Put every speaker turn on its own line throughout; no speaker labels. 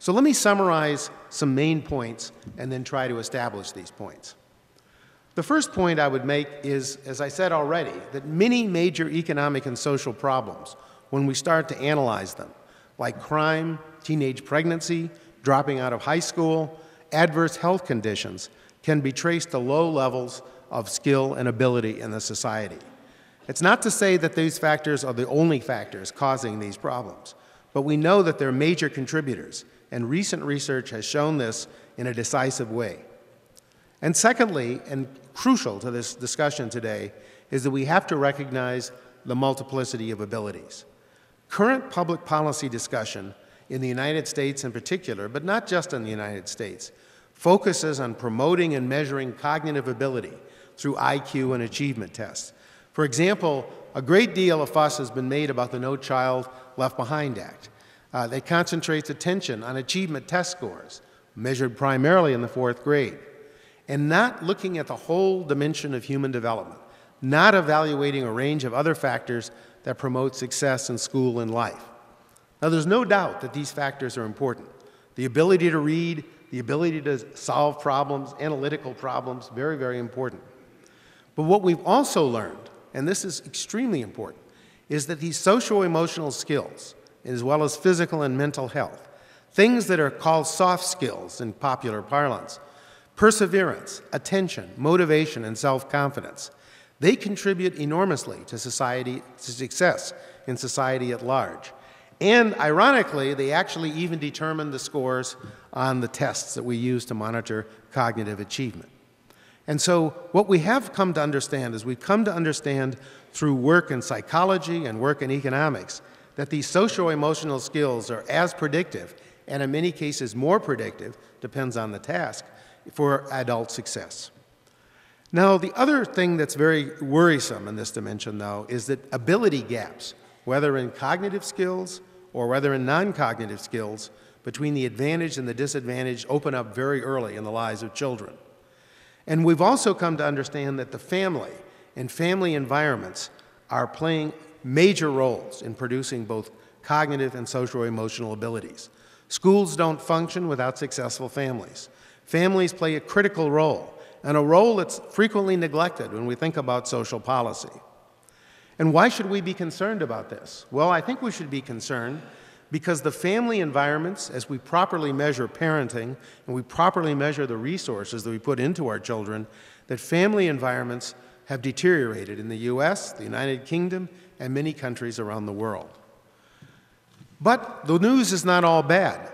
So let me summarize some main points and then try to establish these points. The first point I would make is, as I said already, that many major economic and social problems, when we start to analyze them, like crime, teenage pregnancy, dropping out of high school, adverse health conditions, can be traced to low levels of skill and ability in the society. It's not to say that these factors are the only factors causing these problems, but we know that they're major contributors, and recent research has shown this in a decisive way. And secondly, and crucial to this discussion today, is that we have to recognize the multiplicity of abilities. Current public policy discussion in the United States in particular, but not just in the United States, focuses on promoting and measuring cognitive ability through IQ and achievement tests. For example, a great deal of fuss has been made about the No Child Left Behind Act. That concentrates attention on achievement test scores, measured primarily in the 4th grade, and not looking at the whole dimension of human development, not evaluating a range of other factors that promote success in school and life. Now, there's no doubt that these factors are important. The ability to read, the ability to solve problems, analytical problems, very, very important. But what we've also learned, and this is extremely important, is that these socio-emotional skills, as well as physical and mental health, things that are called soft skills in popular parlance, perseverance, attention, motivation, and self-confidence, they contribute enormously to society, to success in society at large. And ironically, they actually even determine the scores on the tests that we use to monitor cognitive achievement. And so what we have come to understand is we've come to understand through work in psychology and work in economics that these socio-emotional skills are as predictive, and in many cases more predictive, depends on the task, for adult success. Now, the other thing that's very worrisome in this dimension, though, is that ability gaps, whether in cognitive skills or whether in non-cognitive skills, between the advantaged and the disadvantaged open up very early in the lives of children. And we've also come to understand that the family and family environments are playing major roles in producing both cognitive and socio-emotional abilities. Schools don't function without successful families. Families play a critical role, and a role that's frequently neglected when we think about social policy. And why should we be concerned about this? Well, I think we should be concerned because the family environments, as we properly measure parenting and we properly measure the resources that we put into our children, that family environments have deteriorated in the US, the United Kingdom, and many countries around the world. But the news is not all bad.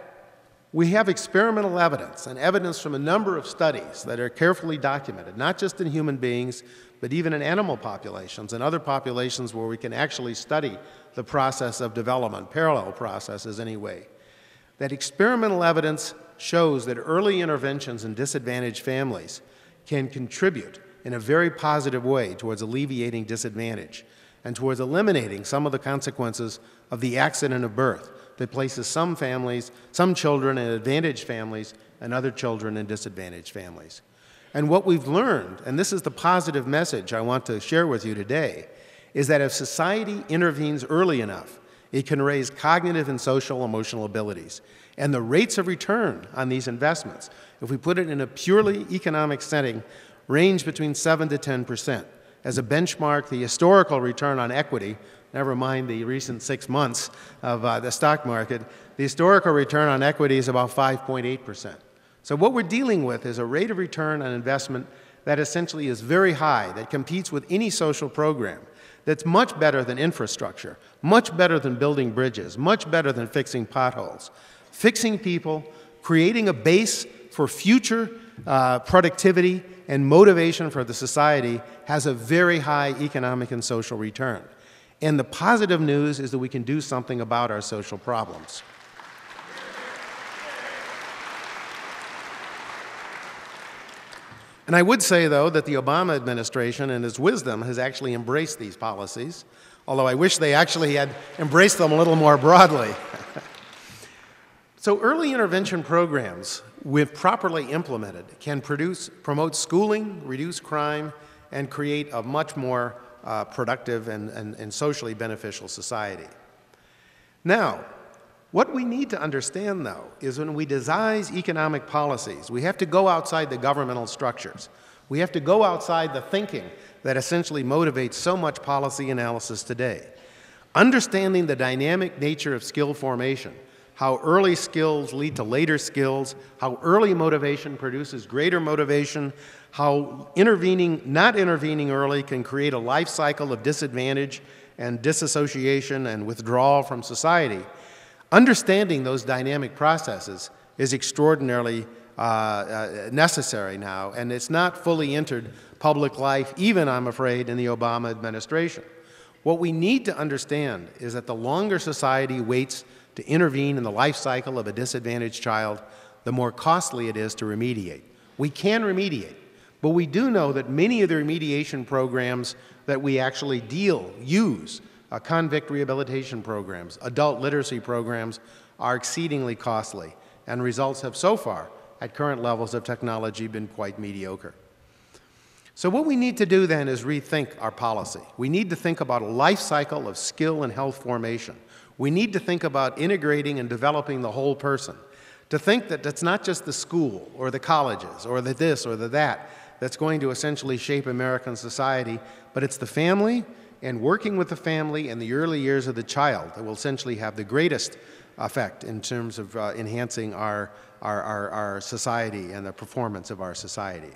We have experimental evidence and evidence from a number of studies that are carefully documented, not just in human beings, but even in animal populations and other populations where we can actually study the process of development, parallel processes anyway. That experimental evidence shows that early interventions in disadvantaged families can contribute in a very positive way towards alleviating disadvantage and towards eliminating some of the consequences of the accident of birth that places some families, some children in advantaged families and other children in disadvantaged families. And what we've learned, and this is the positive message I want to share with you today, is that if society intervenes early enough, it can raise cognitive and social emotional abilities. And the rates of return on these investments, if we put it in a purely economic setting, range between 7 to 10%. As a benchmark, the historical return on equity, never mind the recent 6 months of the stock market, the historical return on equity is about 5.8%. So what we're dealing with is a rate of return on investment that essentially is very high, that competes with any social program, that's much better than infrastructure, much better than building bridges, much better than fixing potholes. Fixing people, creating a base for future productivity and motivation for the society has a very high economic and social return. And the positive news is that we can do something about our social problems. And I would say, though, that the Obama administration, in its wisdom, has actually embraced these policies, although I wish they actually had embraced them a little more broadly. So early intervention programs, when properly implemented, can promote schooling, reduce crime, and create a much more productive and socially beneficial society. Now, What we need to understand, though, is when we design economic policies, we have to go outside the governmental structures. We have to go outside the thinking that essentially motivates so much policy analysis today. Understanding the dynamic nature of skill formation, how early skills lead to later skills, how early motivation produces greater motivation, how not intervening early can create a life cycle of disadvantage and disassociation and withdrawal from society. Understanding those dynamic processes is extraordinarily necessary now, and it's not fully entered public life, even, I'm afraid, in the Obama administration. What we need to understand is that the longer society waits to intervene in the life cycle of a disadvantaged child, the more costly it is to remediate. We can remediate, but we do know that many of the remediation programs that we actually use, convict rehabilitation programs, adult literacy programs, are exceedingly costly, and results have so far, at current levels of technology, been quite mediocre. So what we need to do then is rethink our policy. We need to think about a life cycle of skill and health formation. We need to think about integrating and developing the whole person. To think that that's not just the school or the colleges or the this or the that that's going to essentially shape American society, but it's the family and working with the family in the early years of the child that will essentially have the greatest effect in terms of enhancing our society and the performance of our society.